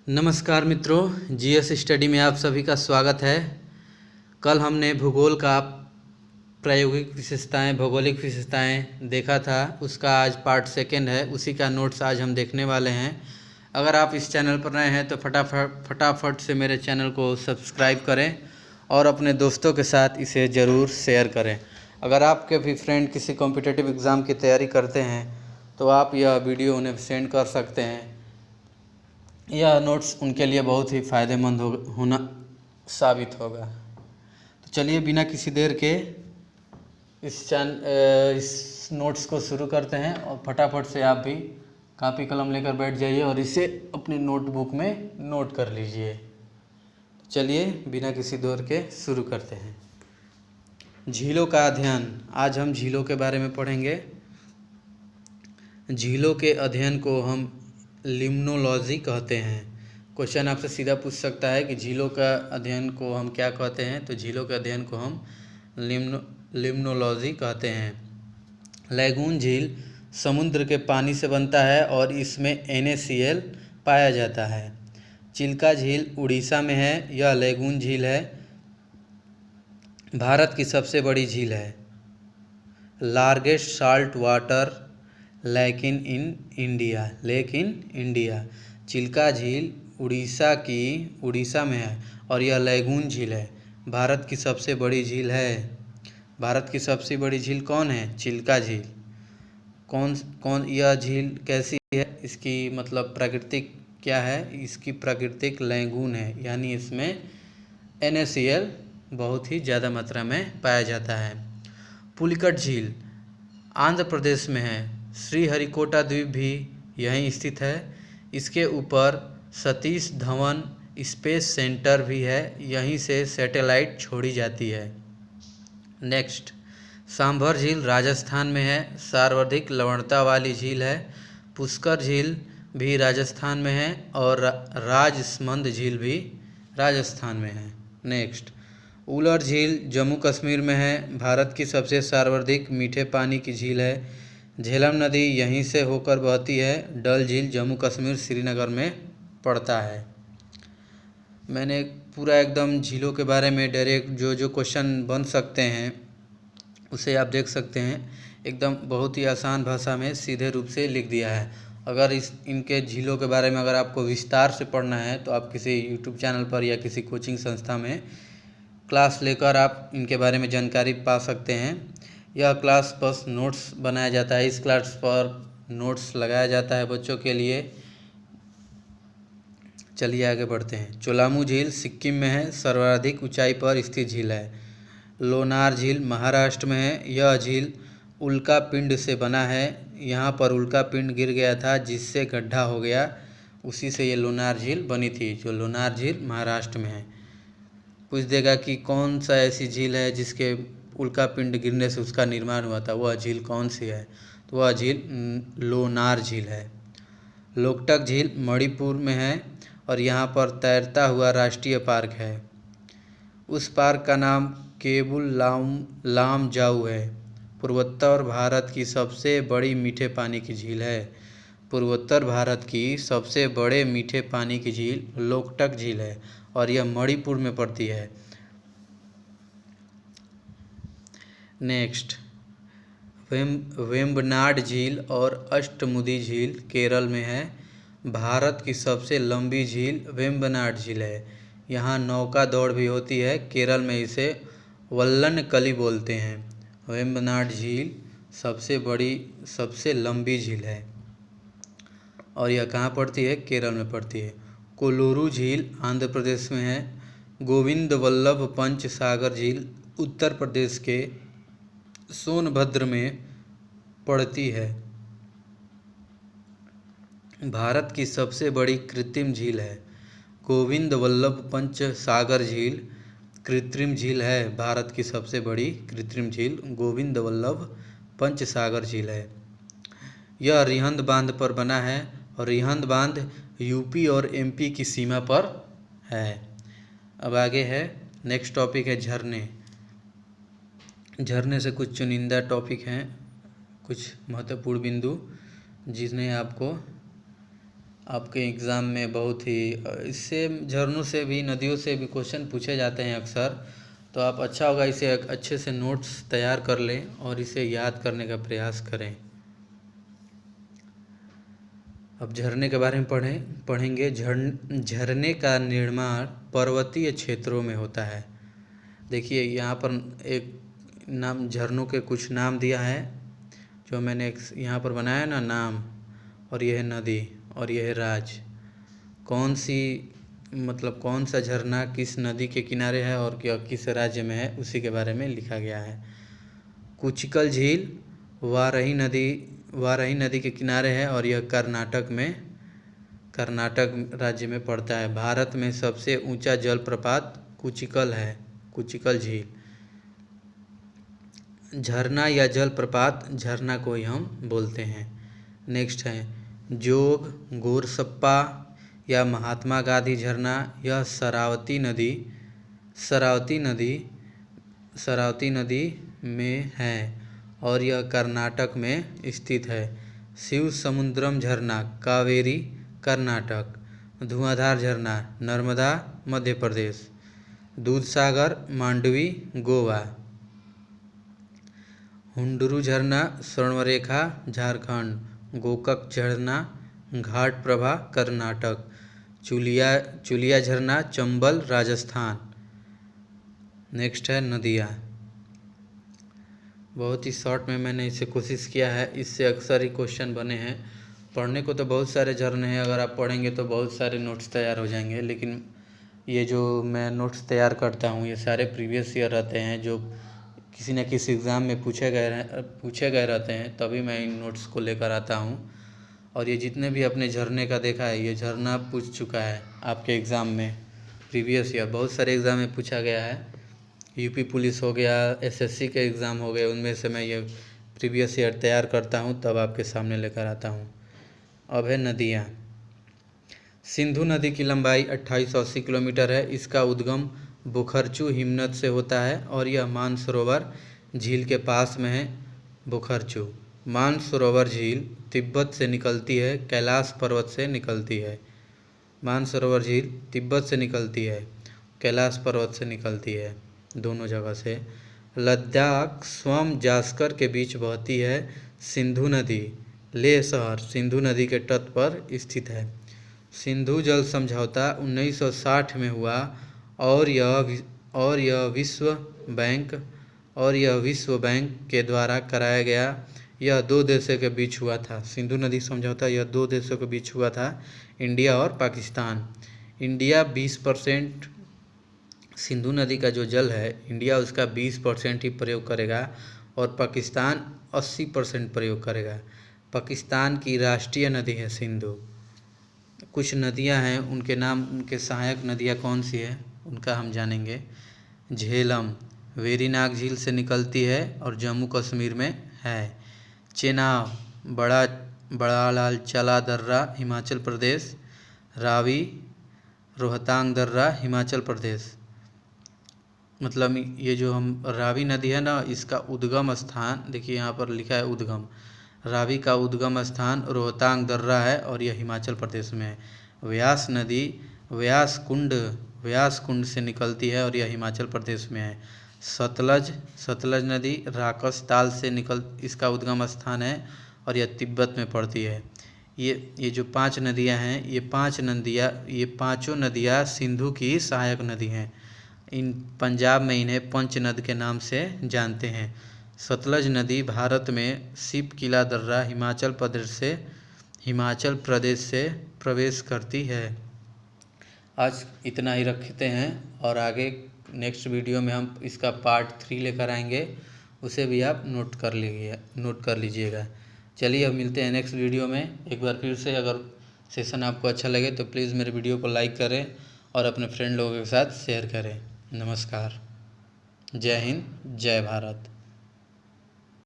नमस्कार मित्रों, GS study में आप सभी का स्वागत है। कल हमने भूगोल का प्रायोगिक विशेषताएं, भौगोलिक विशेषताएं देखा था। उसका आज पार्ट सेकंड है, उसी का नोट्स आज हम देखने वाले हैं। अगर आप इस चैनल पर नए हैं तो फटाफट से मेरे चैनल को सब्सक्राइब करें और अपने दोस्तों के साथ इसे ज़रूर शेयर करें। अगर आपके भी फ्रेंड किसी कॉम्पिटिटिव एग्ज़ाम की तैयारी करते हैं तो आप यह वीडियो उन्हें सेंड कर सकते हैं। यह नोट्स उनके लिए बहुत ही फ़ायदेमंद होना साबित होगा। तो चलिए बिना किसी देर के इस नोट्स को शुरू करते हैं और फटाफट से आप भी कापी कलम लेकर बैठ जाइए और इसे अपनी नोटबुक में नोट कर लीजिए। चलिए बिना किसी देर के शुरू करते हैं। झीलों का अध्ययन। आज हम झीलों के बारे में पढ़ेंगे। झीलों के अध्ययन को हम लिम्नोलॉजी कहते हैं। क्वेश्चन आपसे सीधा पूछ सकता है कि झीलों का अध्ययन को हम क्या कहते हैं, तो झीलों के अध्ययन को हम लिम्नोलॉजी कहते हैं। लैगून झील समुद्र के पानी से बनता है और इसमें NaCl पाया जाता है। चिल्का झील उड़ीसा में है। यह लैगून झील है। भारत की सबसे बड़ी झील है। Largest salt water lake in India. Chilka झील उड़ीसा में है और यह लैगून झील है। भारत की सबसे बड़ी झील है। भारत की सबसे बड़ी झील कौन है? चिल्का झील। कौन यह झील कैसी है? इसकी मतलब प्राकृतिक क्या है? इसकी प्राकृतिक लैगून है, यानी इसमें NaCl बहुत ही ज़्यादा मात्रा में पाया जाता है। पुलिकट झील आंध्र प्रदेश में है। श्रीहरिकोटा द्वीप भी यहीं स्थित है। इसके ऊपर सतीश धवन स्पेस सेंटर भी है, यहीं से सैटेलाइट छोड़ी जाती है। नेक्स्ट, सांभर झील राजस्थान में है। सर्वाधिक लवणता वाली झील है। पुष्कर झील भी राजस्थान में है और राजसमंद झील भी राजस्थान में है। नेक्स्ट, उलर झील जम्मू कश्मीर में है। भारत की सबसे सर्वाधिक मीठे पानी की झील है। झेलम नदी यहीं से होकर बहती है। डल झील जम्मू कश्मीर श्रीनगर में पड़ता है। मैंने पूरा एकदम झीलों के बारे में डायरेक्ट जो क्वेश्चन बन सकते हैं उसे आप देख सकते हैं। एकदम बहुत ही आसान भाषा में सीधे रूप से लिख दिया है। अगर इनके झीलों के बारे में अगर आपको विस्तार से पढ़ना है तो आप किसी यूट्यूब चैनल पर या किसी कोचिंग संस्था में क्लास लेकर आप इनके बारे में जानकारी पा सकते हैं। यह क्लास बस नोट्स बनाया जाता है। इस क्लास पर नोट्स लगाया जाता है बच्चों के लिए। चलिए आगे बढ़ते हैं। चोलामू झील सिक्किम में है। सर्वाधिक ऊंचाई पर स्थित झील है। लोनार झील महाराष्ट्र में है। यह झील उल्का पिंड से बना है। यहाँ पर उल्का पिंड गिर गया था जिससे गड्ढा हो गया, उसी से ये लोनार झील बनी थी। जो लोनार झील महाराष्ट्र में है। पूछ देगा कि कौन सा ऐसी झील है जिसके उल्का पिंड गिरने से उसका निर्माण हुआ था, वह झील कौन सी है? तो वह झील लोनार झील है। लोकटक झील मणिपुर में है और यहाँ पर तैरता हुआ राष्ट्रीय पार्क है। उस पार्क का नाम केबुल लामजाऊ है। पूर्वोत्तर भारत की सबसे बड़ी मीठे पानी की झील है। पूर्वोत्तर भारत की सबसे बड़े मीठे पानी की झील लोकटक झील है और यह मणिपुर में पड़ती है। नेक्स्ट, वेम्बनाड झील और अष्टमुदी झील केरल में है। भारत की सबसे लंबी झील वेम्बनाड झील है। यहाँ नौका दौड़ भी होती है। केरल में इसे वल्लनकली बोलते हैं। वेम्बनाड झील सबसे लंबी झील है और यह कहाँ पड़ती है? केरल में पड़ती है। कोल्लूरू झील आंध्र प्रदेश में है। गोविंद वल्लभ पंच सागर झील उत्तर प्रदेश के सोनभद्र में पड़ती है। भारत की सबसे बड़ी कृत्रिम झील है। गोविंद वल्लभ पंच सागर झील कृत्रिम झील है। भारत की सबसे बड़ी कृत्रिम झील गोविंद वल्लभ पंच सागर झील है। यह रिहंद बांध पर बना है और रिहंद बांध यूपी और MP की सीमा पर है। अब आगे है, नेक्स्ट टॉपिक है झरने। झरने से कुछ चुनिंदा टॉपिक हैं, कुछ महत्वपूर्ण बिंदु जिन्हें आपको आपके एग्ज़ाम में बहुत ही इससे झरनों से भी नदियों से भी क्वेश्चन पूछे जाते हैं अक्सर। तो आप अच्छा होगा इसे अच्छे से नोट्स तैयार कर लें और इसे याद करने का प्रयास करें। अब झरने के बारे में पढ़ेंगे। झरने का निर्माण पर्वतीय क्षेत्रों में होता है। देखिए यहाँ पर एक नाम झरनों के कुछ नाम दिया है, जो मैंने एक यहाँ पर बनाया है ना नाम, और यह है नदी और यह है राज्य। कौन सा झरना किस नदी के किनारे है और किस राज्य में है, उसी के बारे में लिखा गया है। कुचिकल झील वाराही नदी के किनारे है और यह कर्नाटक राज्य में पड़ता है। भारत में सबसे ऊंचा जलप्रपात कुचिकल है, कुचिकल झील। झरना या जलप्रपात, झरना को ही हम बोलते हैं। नेक्स्ट है जोग, गोरसप्पा या महात्मा गांधी झरना। यह शरावती नदी में है और यह कर्नाटक में स्थित है। शिव समुद्रम झरना, कावेरी, कर्नाटक। धुआंधार झरना, नर्मदा, मध्य प्रदेश। दूधसागर, मांडवी, गोवा। हुंडरू झरना, स्वर्णरेखा, झारखंड। गोकक झरना, घाटप्रभा, कर्नाटक। चुलिया झरना, चंबल, राजस्थान। नेक्स्ट है नदियाँ। बहुत ही शॉर्ट में मैंने इसे कोशिश किया है, इससे अक्सर ही क्वेश्चन बने हैं। पढ़ने को तो बहुत सारे झरने हैं, अगर आप पढ़ेंगे तो बहुत सारे नोट्स तैयार हो जाएंगे, लेकिन ये जो मैं नोट्स तैयार करता हूँ ये सारे प्रीवियस ईयर रहते हैं, जो किसी न किसी एग्ज़ाम में पूछे गए रहते हैं, तभी मैं इन नोट्स को लेकर आता हूँ। और ये जितने भी अपने झरने का देखा है, ये झरना पूछ चुका है आपके एग्ज़ाम में प्रीवियस ईयर, बहुत सारे एग्ज़ाम में पूछा गया है। यूपी पुलिस हो गया, एसएससी के एग्ज़ाम हो गए, उनमें से मैं ये प्रीवियस ईयर तैयार करता हूँ, तब आपके सामने लेकर आता हूँ। अब है नदियाँ। सिंधु नदी की लंबाई 2880 किलोमीटर है। इसका उद्गम बुखरचू हिमनद से होता है और यह मानसरोवर झील के पास में है। बुखरचू मानसरोवर झील तिब्बत से निकलती है, कैलाश पर्वत से निकलती है। मानसरोवर झील तिब्बत से निकलती है, कैलाश पर्वत से निकलती है, दोनों जगह से। लद्दाख स्वयं जास्कर के बीच बहती है। सिंधु नदी लेह शहर सिंधु नदी के तट पर स्थित है। सिंधु जल समझौता 1960 में हुआ और यह विश्व बैंक के द्वारा कराया गया। यह दो देशों के बीच हुआ था। सिंधु नदी समझौता यह दो देशों के बीच हुआ था, इंडिया और पाकिस्तान। इंडिया 20% सिंधु नदी का जो जल है, इंडिया उसका 20% ही प्रयोग करेगा और पाकिस्तान 80% प्रयोग करेगा। पाकिस्तान की राष्ट्रीय नदी है सिंधु। कुछ नदियां हैं, उनके नाम, उनके सहायक नदियां कौन सी है उनका हम जानेंगे। झेलम वेरीनाग झील से निकलती है और जम्मू कश्मीर में है। चेनाब बड़ा चला दर्रा हिमाचल प्रदेश। रावी रोहतांग दर्रा हिमाचल प्रदेश। मतलब ये जो हम रावी नदी है ना, इसका उद्गम स्थान देखिए यहाँ पर लिखा है उद्गम। रावी का उद्गम स्थान रोहतांग दर्रा है और यह हिमाचल प्रदेश में है। व्यास नदी व्यास कुंड से निकलती है और यह हिमाचल प्रदेश में है। सतलज नदी राकस ताल से इसका उद्गम स्थान है और यह तिब्बत में पड़ती है। ये जो 5 नदियां हैं, ये पांचों नदियां सिंधु की सहायक नदी हैं। पंजाब में इन्हें पंचनद के नाम से जानते हैं। सतलज नदी भारत में शिपकिला दर्रा हिमाचल प्रदेश से प्रवेश करती है। आज इतना ही रखते हैं और आगे नेक्स्ट वीडियो में हम इसका पार्ट 3 लेकर आएंगे, उसे भी आप नोट कर लीजिएगा। चलिए अब मिलते हैं नेक्स्ट वीडियो में। एक बार फिर से अगर सेशन आपको अच्छा लगे तो प्लीज़ मेरे वीडियो को लाइक करें और अपने फ्रेंड लोगों के साथ शेयर करें। नमस्कार। जय हिंद, जय भारत।